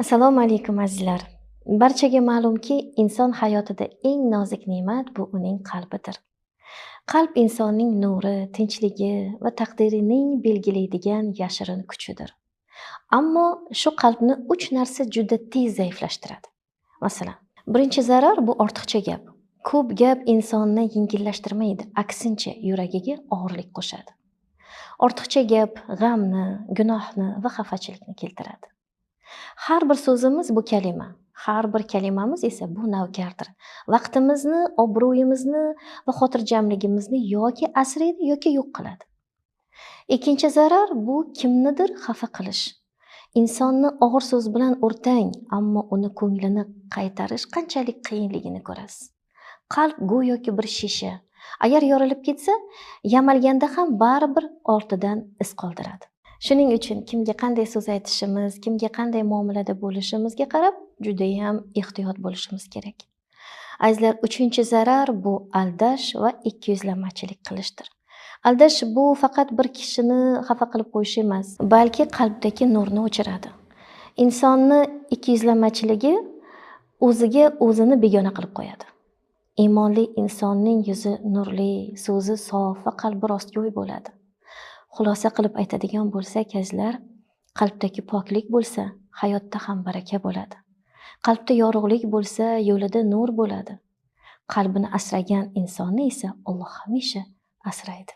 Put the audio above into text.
Assalomu alaykum azizlar. Barchaga ma'lumki, inson hayotida eng nozik ne'mat bu uning qalbidir. Qalb insonning nuri, tinchligi va taqdirining belgilaydigan yashirin kuchidir. Ammo shu qalbni 3 narsa juda tez zaiflashtiradi. Masalan, birinchi zarar bu ortiqcha gap. Ko'p gap insonni yengillashtirmaydi, aksincha yuragiga og'irlik qo'shadi. Ortiqcha gap g'amni, gunohni va xafachilikni keltiradi. Har bir so'zimiz bu kalima, har bir kalimamiz esa bu navkardir. Vaqtimizni, obro'yimizni va xotirjamligimizni yoki asraydi yoki yo'q qiladi. Ikkinchi zarar bu kimnidir xafa qilish. Insonni og'ir so'z bilan o'rtang, ammo uni ko'nglini qaytarish qanchalik qiyinligini ko'rasiz. Qalb go'yoki bir shisha. Agar yorilib ketsa, yamalganda ham baribir ortidan iz qoldiradi. Shuning uchun kimga qanday so'z aytishimiz, kimga qanday muomalada bo'lishimizga qarab juda ham ehtiyot bo'lishimiz kerak. Azizlar, uchinchi zarar bu aldash va ikkiyuzlamachilik qilishdir. Aldash bu faqat bir kishini xafa qilib qo'yish emas, balki qalbdagi nurni o'chiradi. Insonni ikkiyuzlamachiligi o'ziga o'zini begona qilib qo'yadi. Iymonli insonning yuzi nurli, so'zi sof va qalbi rostgo'y bo'ladi. Xulosa qilib aytadigan bo'lsak, azizlar, qalbdagi poklik bo'lsa, hayotda ham baraka bo'ladi. Qalbda yorug'lik bo'lsa, yo'lida nur bo'ladi. Qalbini asragan insonni esa Alloh hamisha asraydi.